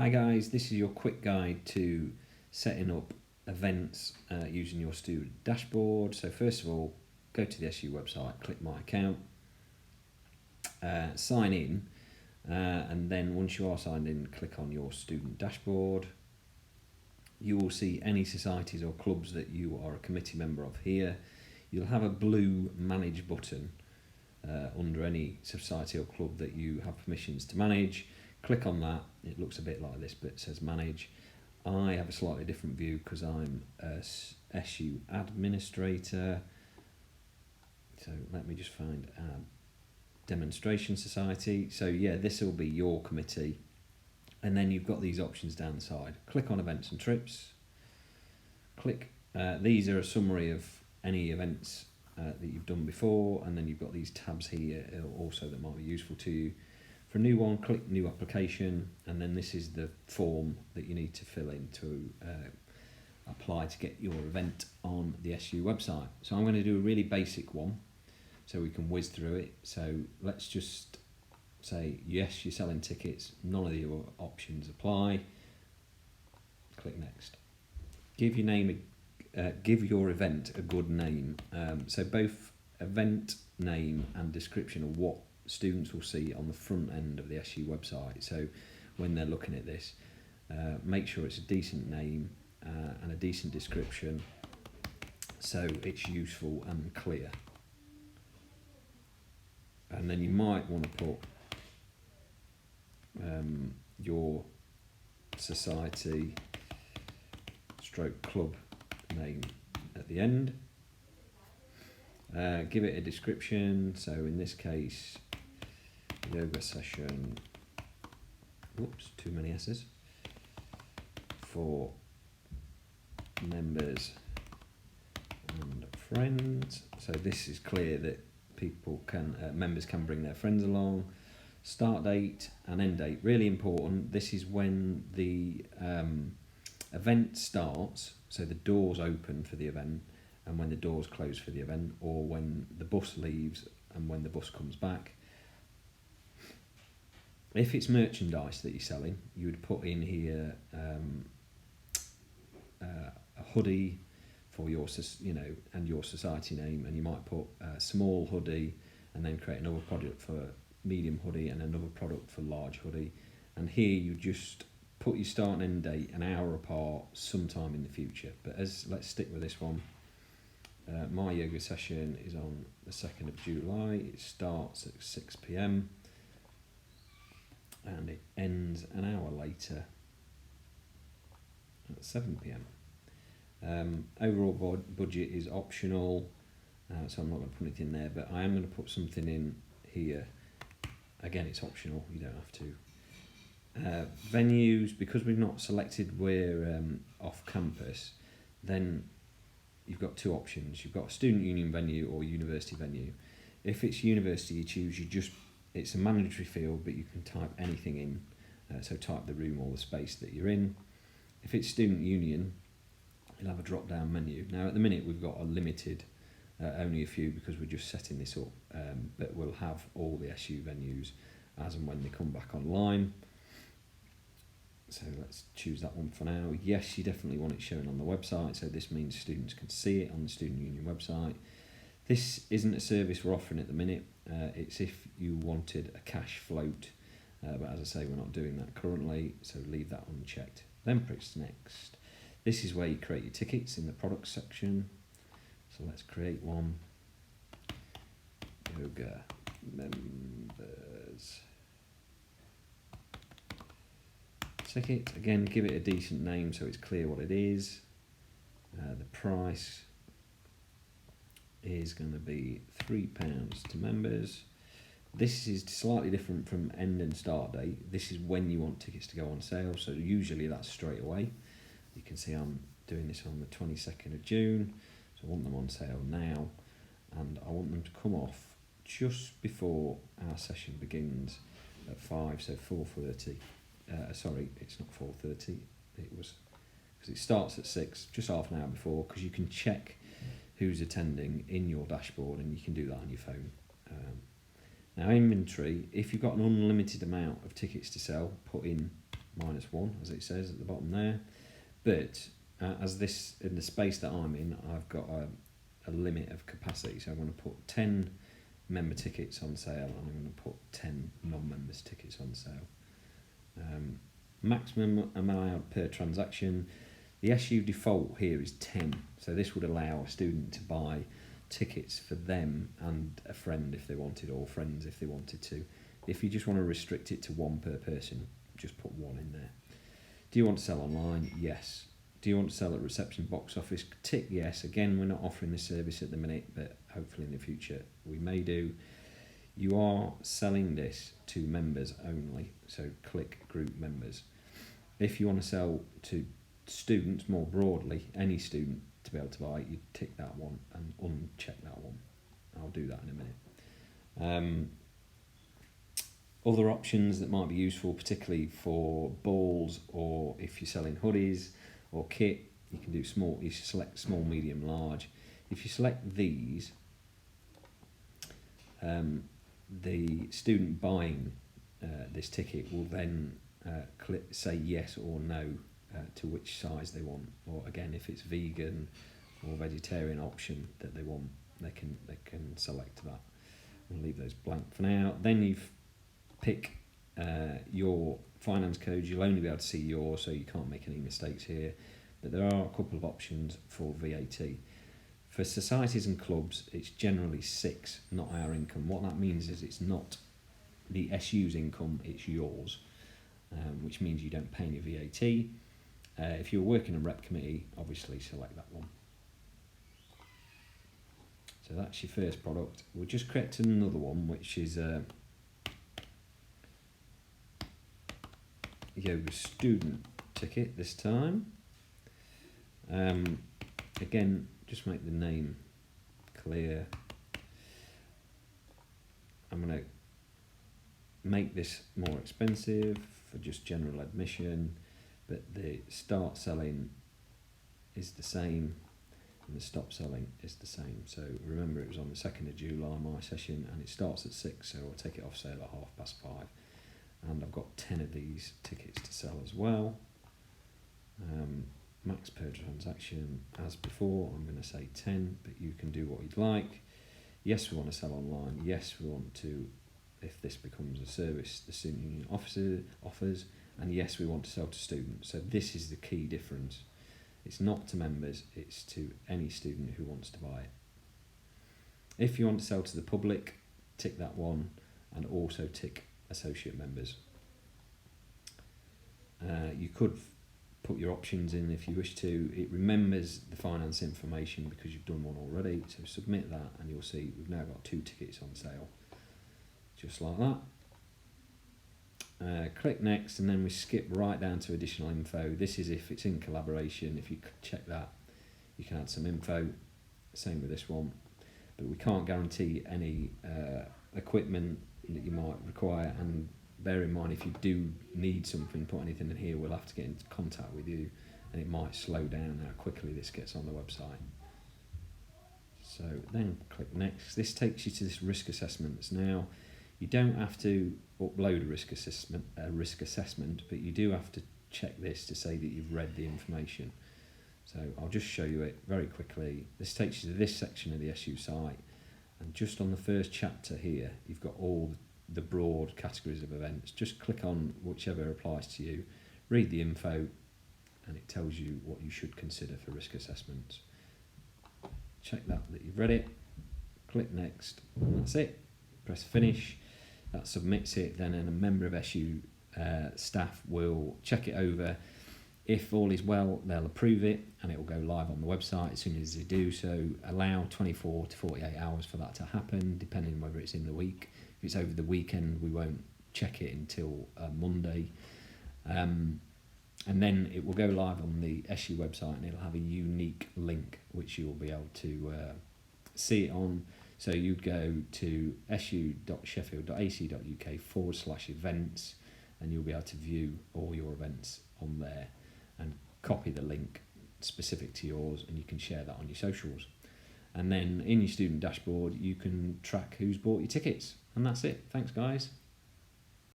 Hi guys, this is your quick guide to setting up events using your student dashboard. So first of all, go to the SU website, click My Account, sign in, and then once you are signed in, click on your student dashboard. You will see any societies or clubs that you are a committee member of here. You'll have a blue Manage button under any society or club that you have permissions to manage. Click on that. It looks a bit like this, but it says Manage. I have a slightly different view because I'm a SU administrator. So let me just find a demonstration society. So yeah, this will be your committee. And then you've got these options down the side. Click on events and trips. Click. These are a summary of any events that you've done before, and then you've got these tabs here also that might be useful to you. For a new one, click New Application, and then this is the form that you need to fill in to apply to get your event on the SU website. So I'm going to do a really basic one so we can whiz through it. So let's just say, yes, you're selling tickets, none of the other options apply. Click Next. Give your event a good name. So both event name and description of what students will see on the front end of the SU website. So when they're looking at this, make sure it's a decent name and a decent description so it's useful and clear. And then you might want to put your society / club name at the end. Give it a description, so in this case, yoga session, whoops, too many S's, for members and friends. So this is clear that people can, members can bring their friends along. Start date and end date, really important. This is when the event starts, so the doors open for the event and when the doors close for the event, or when the bus leaves and when the bus comes back. If it's merchandise that you're selling, you would put in here a hoodie for your, and your society name, and you might put a small hoodie and then create another product for medium hoodie and another product for large hoodie. And here you just put your start and end date an hour apart sometime in the future. But let's stick with this one. My yoga session is on the 2nd of July. It starts at 6 p.m. and it ends an hour later at 7 p.m. Overall budget is optional, so I'm not going to put it in there, but I am going to put something in here. Again, it's optional, you don't have to. Venues, because we've not selected we're off campus, then you've got two options. You've got a student union venue or university venue. If it's university you choose, it's a mandatory field, but you can type anything in. So type the room or the space that you're in. If it's student union, you'll have a drop down menu. Now at the minute we've got a limited, only a few because we're just setting this up, but we'll have all the SU venues as and when they come back online. So let's choose that one for now. Yes, you definitely want it shown on the website, so this means students can see it on the Student Union website. This isn't a service we're offering at the minute. It's if you wanted a cash float, but as I say, we're not doing that currently, so leave that unchecked. Then press Next. This is where you create your tickets in the products section. So let's create one. Yoga members ticket. Again, give it a decent name so it's clear what it is. The price is going to be £3 to members. This is slightly different from end and start date. This is when you want tickets to go on sale, so usually that's straight away. You can see I'm doing this on the 22nd of June, so I want them on sale now, and I want them to come off just before our session begins at 5, so 4:30. Sorry, it's not 4:30, it was, because it starts at 6, just half an hour before, because you can check who's attending in your dashboard and you can do that on your phone. Now inventory, if you've got an unlimited amount of tickets to sell, put in -1, as it says at the bottom there. But as this, in the space that I'm in, I've got a limit of capacity, so I'm going to put 10 member tickets on sale, and I'm going to put 10 non-members tickets on sale. Maximum amount per transaction. The SU default here is 10, so this would allow a student to buy tickets for them and a friend if they wanted, or friends if they wanted to. If you just want to restrict it to 1 per person, just put 1 in there. Do you want to sell online? Yes. Do you want to sell at reception box office? Tick yes. Again, we're not offering this service at the minute, but hopefully in the future we may do. You are selling this to members only, so click group members. If you want to sell to students more broadly, any student to be able to buy, you tick that one and uncheck that one. I'll do that in a minute. Other options that might be useful, particularly for balls, or if you're selling hoodies or kit, you can do small. You select small, medium, large. If you select these, the student buying this ticket will then say yes or no to which size they want, or again, if it's vegan or vegetarian option that they want, they can select that. We'll leave those blank for now. Then you've pick your finance code. You'll only be able to see yours, so you can't make any mistakes here, but there are a couple of options for VAT. For societies and clubs, it's generally 6, not our income. What that means is it's not the SU's income, it's yours, which means you don't pay any VAT. If you're working a rep committee, obviously select that one. So that's your first product. We'll just create another one, which is yoga student ticket this time. Again, just make the name clear. I'm going to make this more expensive for just general admission, but the start selling is the same and the stop selling is the same. So remember, it was on the 2nd of July, my session, and it starts at 6, so I'll take it off sale at 5:30. And I've got 10 of these tickets to sell as well. Max per transaction, as before, I'm going to say 10, but you can do what you'd like. Yes, we want to sell online. Yes, we want to, if this becomes a service the student union offers, and yes, we want to sell to students. So this is the key difference. It's not to members, it's to any student who wants to buy it. If you want to sell to the public, tick that one, and also tick associate members. You could put your options in if you wish to. It remembers the finance information because you've done one already, so submit that and you'll see we've now got 2 tickets on sale, just like that. Click next, and then we skip right down to additional info. This is if it's in collaboration. If you check that, you can add some info. Same with this one, but we can't guarantee any equipment that you might require, and bear in mind, if you do need something, put anything in here, we'll have to get into contact with you, and it might slow down how quickly this gets on the website. So then click next. This takes you to this risk assessment. Now, you don't have to upload a risk assessment, but you do have to check this to say that you've read the information. So I'll just show you it very quickly. This takes you to this section of the SU site, and just on the first chapter here, you've got all the broad categories of events. Just click on whichever applies to you, read the info, and it tells you what you should consider for risk assessments. Check that you've read it, click next, and that's it. Press finish. That submits it. Then a member of SU staff will check it over. If all is well, they'll approve it and it will go live on the website as soon as they do. So allow 24 to 48 hours for that to happen, depending on whether it's in the week. If it's over the weekend, we won't check it until Monday. And then it will go live on the SU website, and it'll have a unique link which you will be able to see it on. So you'd go to su.sheffield.ac.uk/events, and you'll be able to view all your events on there and copy the link specific to yours, and you can share that on your socials. And then in your student dashboard, you can track who's bought your tickets. And that's it. Thanks, guys.